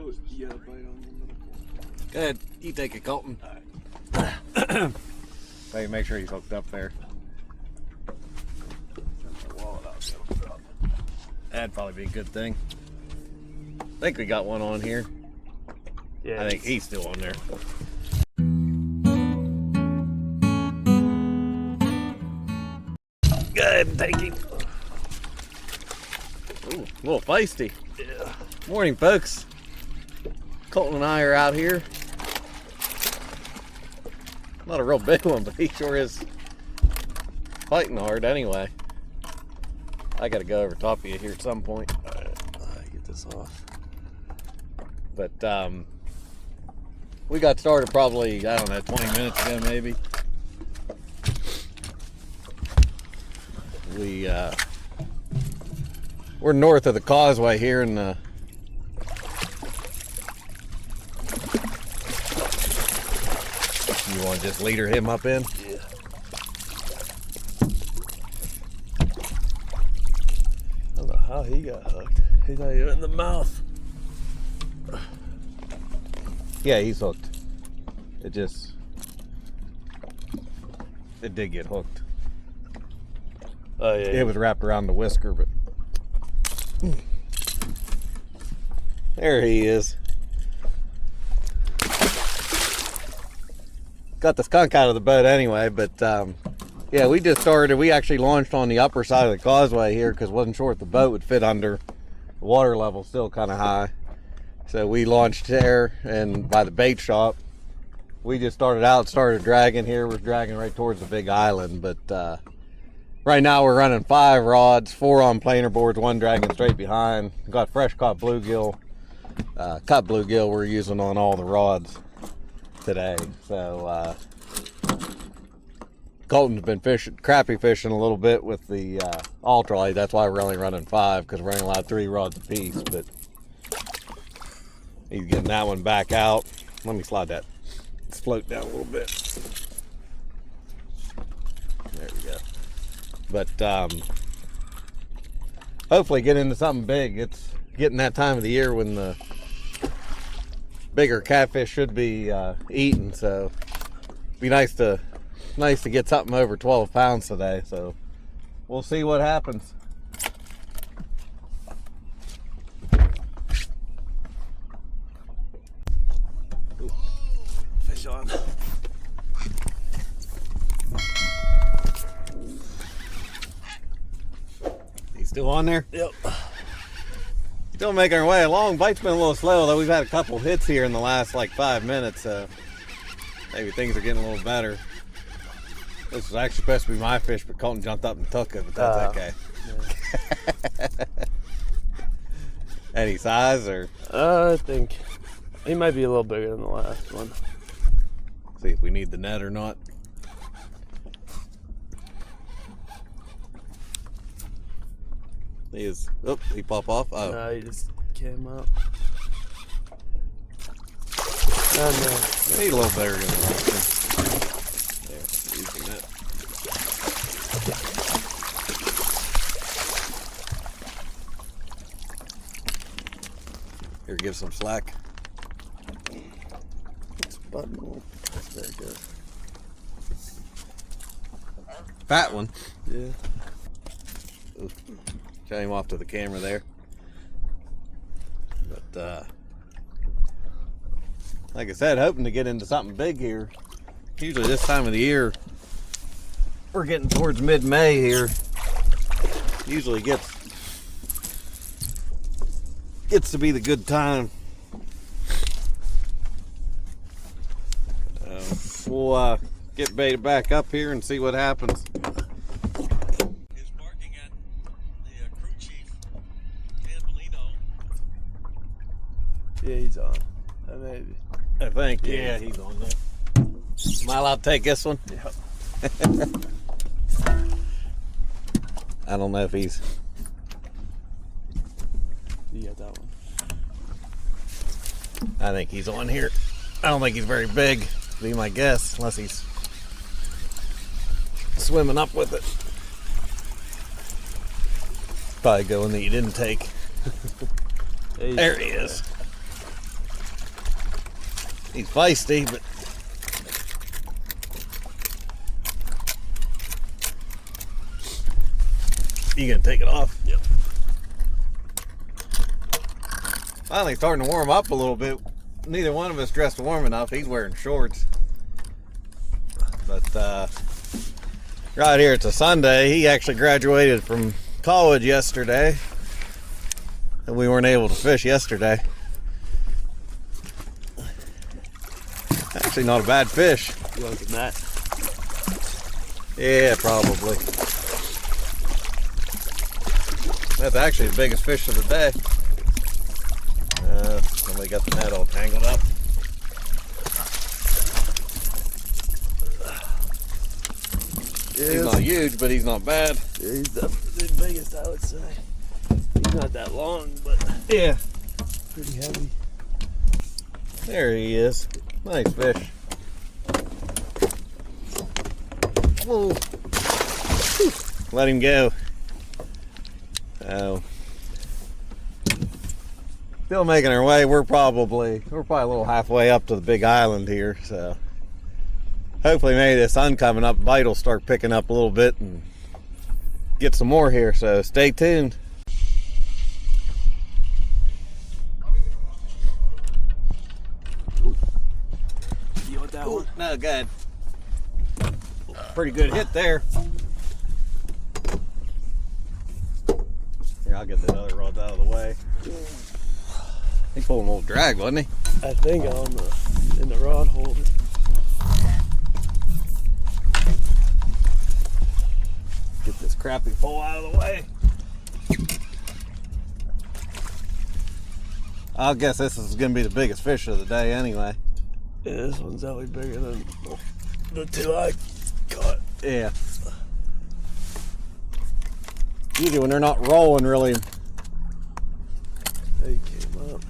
Oh, you got a bite on the middle pole. Go ahead, you take it, Colton. Alright. Hey, make sure he's hooked up there. That'd probably be a good thing. I think we got one on here. Yeah, I think he's still on there. Go ahead and take him. Ooh, a little feisty. Yeah. Morning, folks. Colton and I are out here. Not a real big one, but he sure is fighting hard anyway. I gotta go over top of you here at some point. Alright, get this off. But we got started probably, I don't know, 20 minutes ago maybe. We're north of the causeway here in the You want to just leader him up in? Yeah. I don't know how he got hooked. He's not even in the mouth. Yeah, he's hooked. It did get hooked. Oh yeah. It was wrapped around the whisker, but there he is. Got the skunk out of the boat anyway, but yeah, we just started. We actually launched on the upper side of the causeway here because wasn't sure if the boat would fit under. The water level's still kind of high, so we launched there and by the bait shop. We just started dragging here. We're dragging right towards the big island, but right now we're running 5 rods, 4 on planer boards, 1 dragging straight behind. Got fresh caught bluegill, cut bluegill we're using on all the rods today. So Colton's been crappie fishing a little bit with the ultralight. That's why we're only running 5 because we're only allowed 3 rods a piece. But he's getting that one back out. Let me slide that. Let's float down a little bit. There we go. But hopefully get into something big. It's getting that time of the year when the bigger catfish should be eaten, so it'd be nice to get something over 12 pounds today. So we'll see what happens. Ooh, fish on. He's still on there? Yep. Still making our way along. Bite's been a little slow, though. We've had a couple hits here in the last like 5 minutes, so maybe things are getting a little better. This was actually supposed to be my fish, but Colton jumped up and took it, but that's okay. Yeah. Any size or? I think he might be a little bigger than the last one. See if we need the net or not. He is. Oh, he pop off. Oh, No, he just came up. Oh he's a little bigger than the last one. There, use the net. Here, give some slack. It's buttonhole. That's very good. Fat one. Yeah. Oof. Show him off to the camera there. But like I said, hoping to get into something big here. Usually this time of the year, we're getting towards mid-May here. Usually gets to be the good time. We'll get baited back up here and see what happens. Yeah, he's on. Maybe. I think. Yeah, he's on there. Am I allowed to take this one? Yep. I don't know if he's. You got that one. I think he's on here. I don't think he's very big, be my guess, unless he's swimming up with it. Probably going that you didn't take. There he is. He's feisty, but you gonna take it off? Yep. Finally starting to warm up a little bit. Neither one of us dressed warm enough. He's wearing shorts. But right here, it's a Sunday. He actually graduated from college yesterday. And we weren't able to fish yesterday. Actually not a bad fish. You like that? Yeah, probably. That's actually the biggest fish of the day. Somebody got the net all tangled up. He's not huge, but he's not bad. Yeah, he's definitely the biggest, I would say. He's not that long, but Yeah. pretty heavy. There he is. Nice fish. Whoa. Let him go. Oh. Still making our way. We're probably a little halfway up to the big island here, so hopefully maybe the sun coming up, bite will start picking up a little bit and get some more here, so stay tuned. You want that one? No, good. Pretty good hit there. Here, I'll get the other rods out of the way. He pulled a little drag, wasn't he? I think in the rod holder. Get this crappie pole out of the way. I'll guess this is going to be the biggest fish of the day anyway. Yeah, this one's definitely bigger than the two I caught. Yeah. Usually when they're not rolling really. He came up.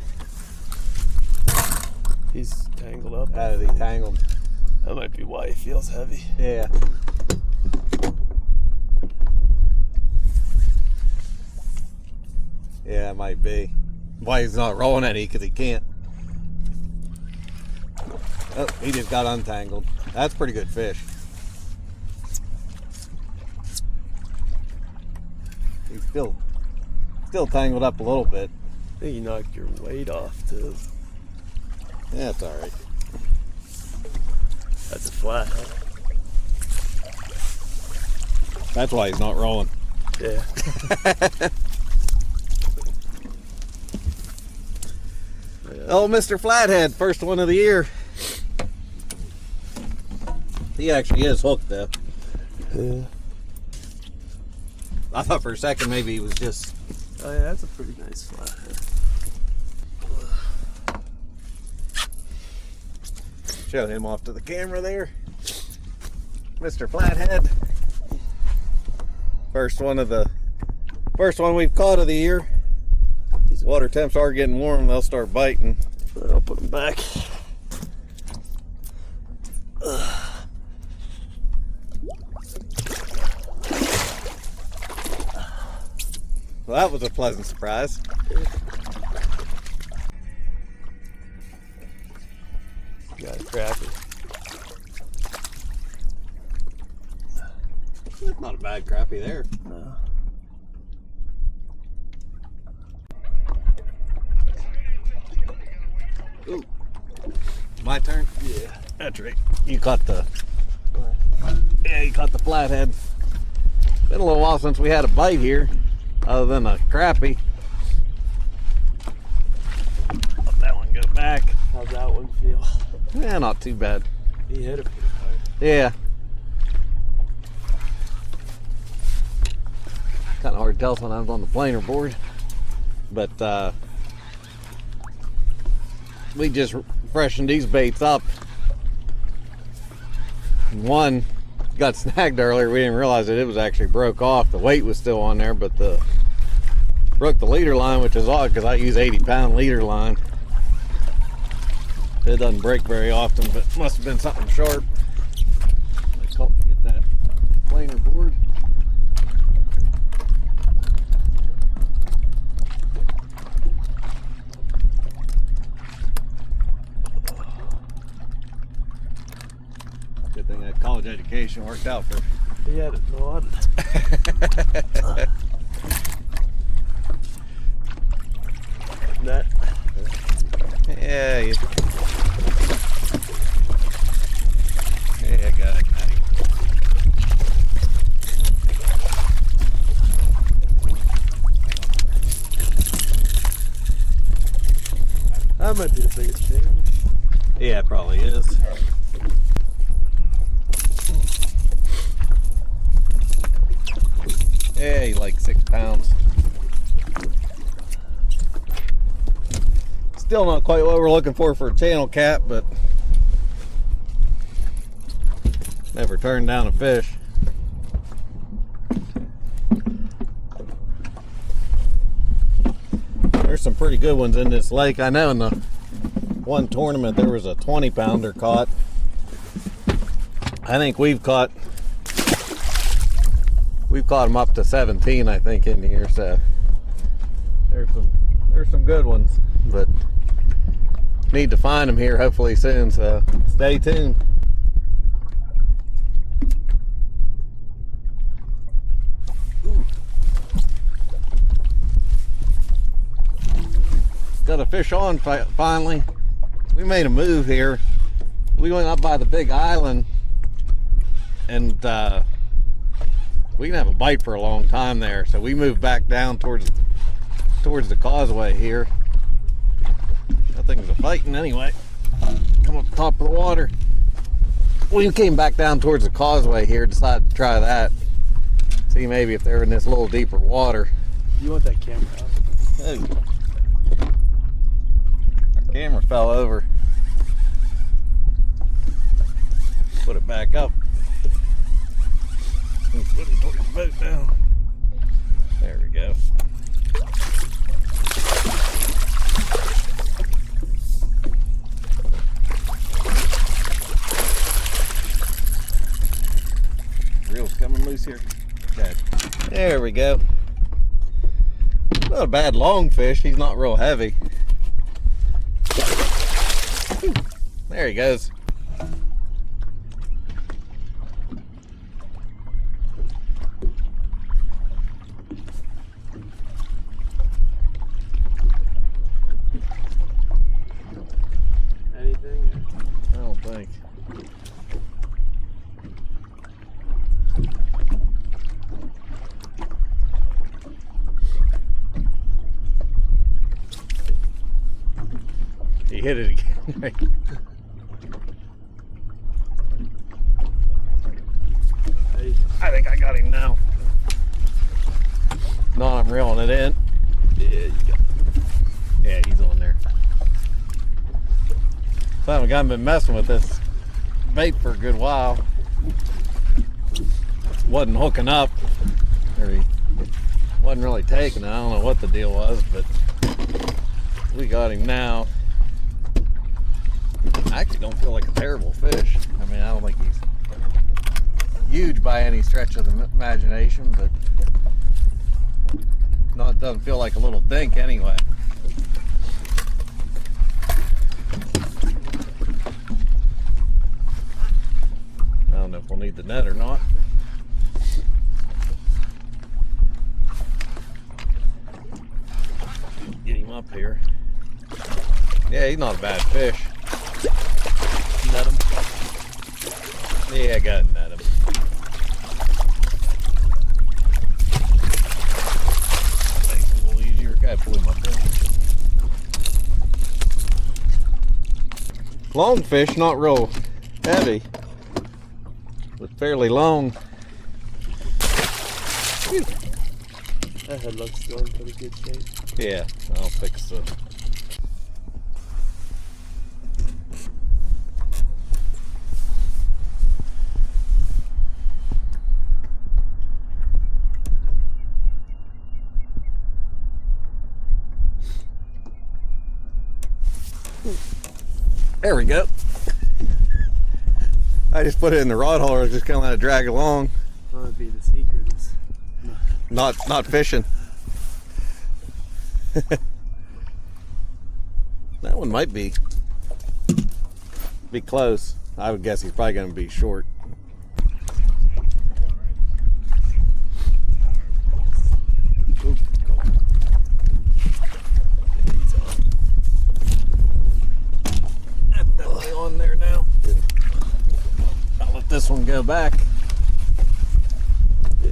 He's tangled up. How did he tangled? That might be why he feels heavy. Yeah. Yeah, it might be. Why he's not rolling any, because he can't. Oh, he just got untangled. That's a pretty good fish. He's still tangled up a little bit. I think you knocked your weight off too. Yeah, that's all right. That's a flathead. That's why he's not rolling. Yeah. Oh, Mr. Flathead, first one of the year. He actually is hooked though. Yeah. I thought for a second maybe he was just. Oh yeah, that's a pretty nice flathead. Show him off to the camera there. Mr. Flathead. First one we've caught of the year. These water temps are getting warm, they'll start biting. I'll put them back. Well, that was a pleasant surprise. Got a crappie. That's not a bad crappie there. No. Ooh. My turn? Yeah. That's right. You caught the. Yeah, you caught the flathead. Been a little while since we had a bite here, other than a crappie. Let that one go back. How's that one feel? Yeah, not too bad. He hit it pretty hard. Yeah. Kind of hard to tell when I was on the planer board, but we just freshened these baits up. One got snagged earlier. We didn't realize that it was actually broke off. The weight was still on there, but broke the leader line, which is odd because I use 80-pound leader line. It doesn't break very often, but it must have been something sharp. Let's help get that planer board. dedication worked out for. He had it gnawed. Net. Yeah, yeah, I got it. That might be the biggest fish. Yeah, it probably is. Yeah, he's like 6 pounds. Still not quite what we're looking for a channel cat, but never turned down a fish. There's some pretty good ones in this lake. I know in the one tournament there was a 20-pounder caught. I think we've caught them up to 17, I think, in here. So there's some good ones, but need to find them here hopefully soon. So stay tuned. Got a fish on finally. We made a move here. We went up by the big island, and we didn't have a bite for a long time there, so we moved back down towards the causeway here. That thing's a fighting anyway. Come up top of the water. We came back down towards the causeway here, decided to try that. See maybe if they're in this little deeper water. You want that camera out? Oh. Our camera fell over. Put it back up. Put it towards the boat now. There we go. Reel's coming loose here. Okay. There we go. Not a bad long fish. He's not real heavy. There he goes. Anything? I don't think. He hit it again. I think I got him now. No, I'm reeling it in. Yeah, you got it. Yeah, he's on there. So I haven't been messing with this bait for a good while. Wasn't hooking up, or he wasn't really taking it. I don't know what the deal was, but we got him now. I actually don't feel like a terrible fish. I mean, I don't think he's huge by any stretch of the imagination, but doesn't feel like a little dink anyway. I don't know if we'll need the net or not. Get him up here. Yeah, he's not a bad fish. Net him. Yeah, I got to net him. Makes it a little easier. Gotta pull him up there. Long fish, not real heavy, but fairly long. That head looks still in pretty good shape. Yeah, I'll fix the. There we go. I just put it in the rod holder, just kind of let it drag along. That would be the secret. Is Not fishing. That one might be close. I would guess he's probably going to be short. one go back. Yeah.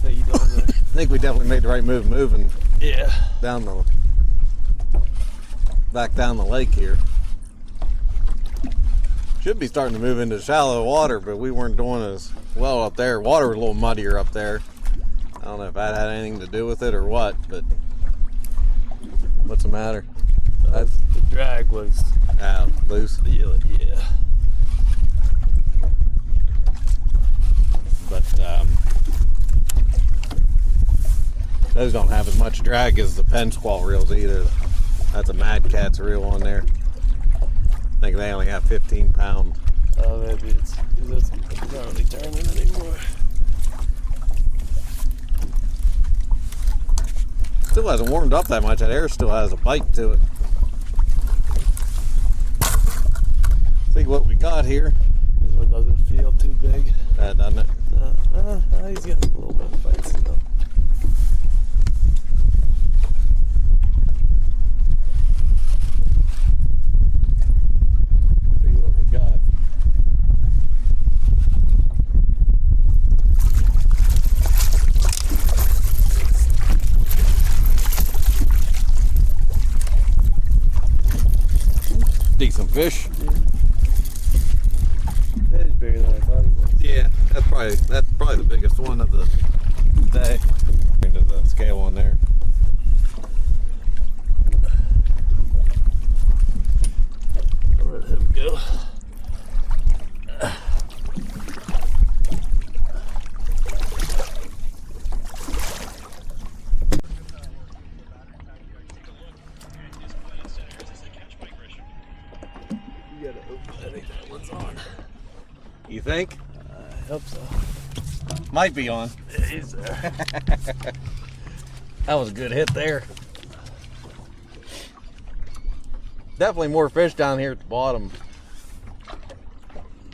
Fade on there. I think we definitely made the right move moving Yeah. down the back down the lake here. Should be starting to move into shallow water, but we weren't doing as well up there. Water was a little muddier up there. I don't know if that had anything to do with it or what, but what's the matter? The drag was Loose. yeah. But those don't have as much drag as the pen squall reels either. That's a Mad Cat's reel on there. I think they only have 15 pounds. Oh, maybe it's because it's not really turning anymore. Still hasn't warmed up that much. That air still has a bite to it. See what we got here. This one doesn't feel too big. Doesn't it? He's got a little bit of bite still. See what we got. Decent fish. Yeah. That is bigger than I thought he was. Yeah, that's probably the biggest one of the day. Into the scale on there. I'll let him go. You gotta hope that one's on. You think? I hope so. Might be on. Yeah, he's there. That was a good hit there. Definitely more fish down here at the bottom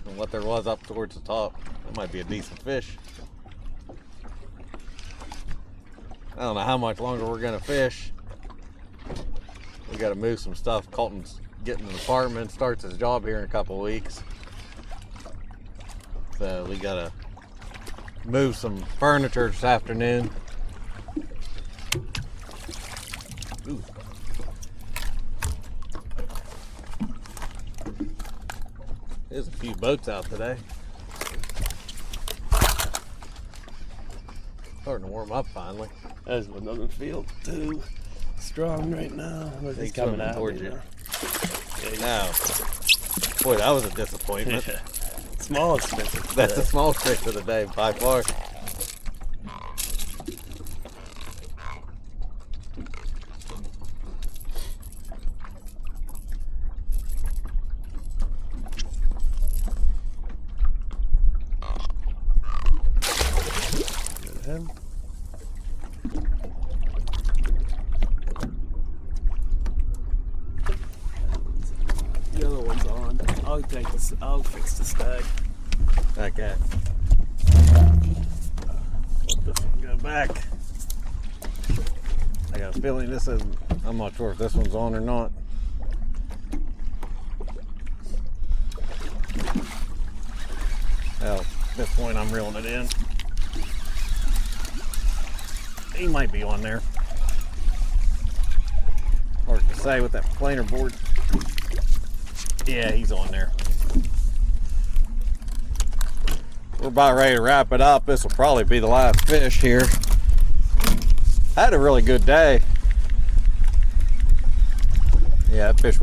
than what there was up towards the top. That might be a decent fish. I don't know how much longer we're gonna fish. We gotta move some stuff. Colton's getting an apartment, starts his job here in a couple of weeks. So we gotta move some furniture this afternoon. Ooh. There's a few boats out today. Starting to warm up finally. This one doesn't feel too strong right now. But he's coming out towards you. Yeah, Now, boy, that was a disappointment. yeah. Smallest fish. of the That's day. the smallest fish of the day by far. Him. The other one's on. I'll take this. I'll fix the stag. Okay. Let this one go back. I got a feeling this is, I'm not sure if this one's on or not. Well, at this point I'm reeling it in. He might be on there. Hard to say with that planer board. Yeah, he's on there. We're about ready to wrap it up. This will probably be the last fish here. I had a really good day. Yeah, that fish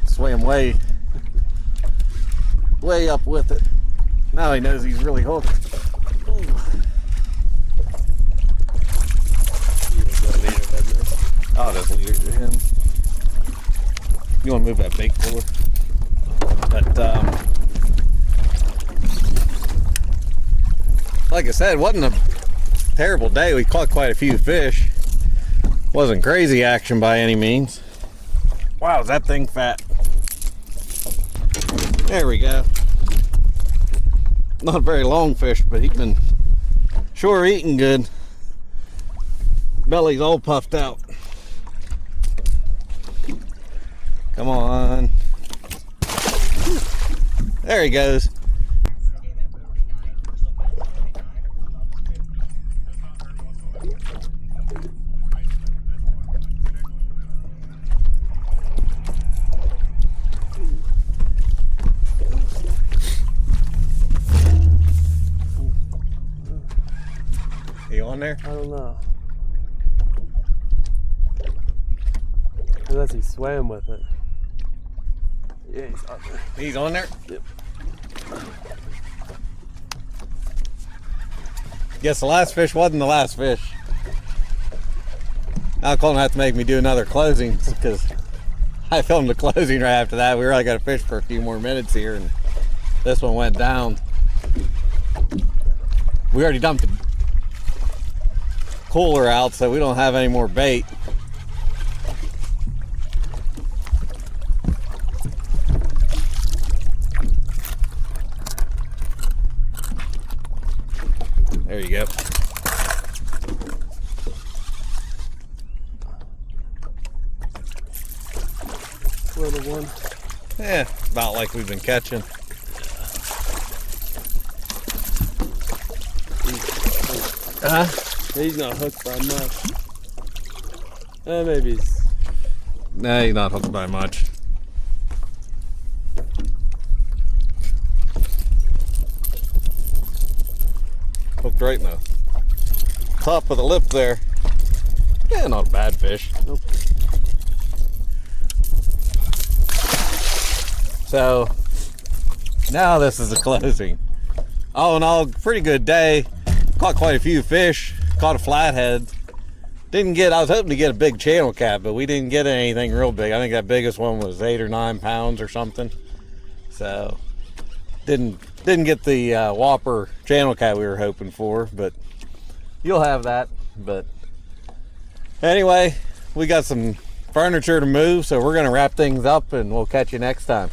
swam way up with it. Now he knows he's really hooked. I'll just leave it to him. You want to move that bait forward? But like I said, it wasn't a terrible day. We caught quite a few fish. Wasn't crazy action by any means. Wow, is that thing fat? There we go. Not a very long fish, but he's been sure eating good. Belly's all puffed out. Come on. There he goes. on there? I don't know. Unless he swam with it. Yeah, he's on there. He's on there? Yep. Guess the last fish wasn't the last fish. Now Colton have to make me do another closing because I filmed the closing right after that. We really got to fish for a few more minutes here, and this one went down. We already dumped the cooler out, so we don't have any more bait. There you go. Little one. Yeah, about like we've been catching. He's not hooked by much. Maybe he's... Nah, he's not hooked by much. Hooked right in the top of the lip there. Yeah, not a bad fish. Nope. So now this is the closing. All in all, pretty good day. Caught quite a few fish. Caught a flathead. Didn't get, I was hoping to get a big channel cat, but we didn't get anything real big. I think that biggest one was 8 or 9 pounds or something. So didn't get the whopper channel cat we were hoping for, but you'll have that. But anyway, we got some furniture to move, so we're gonna wrap things up and we'll catch you next time.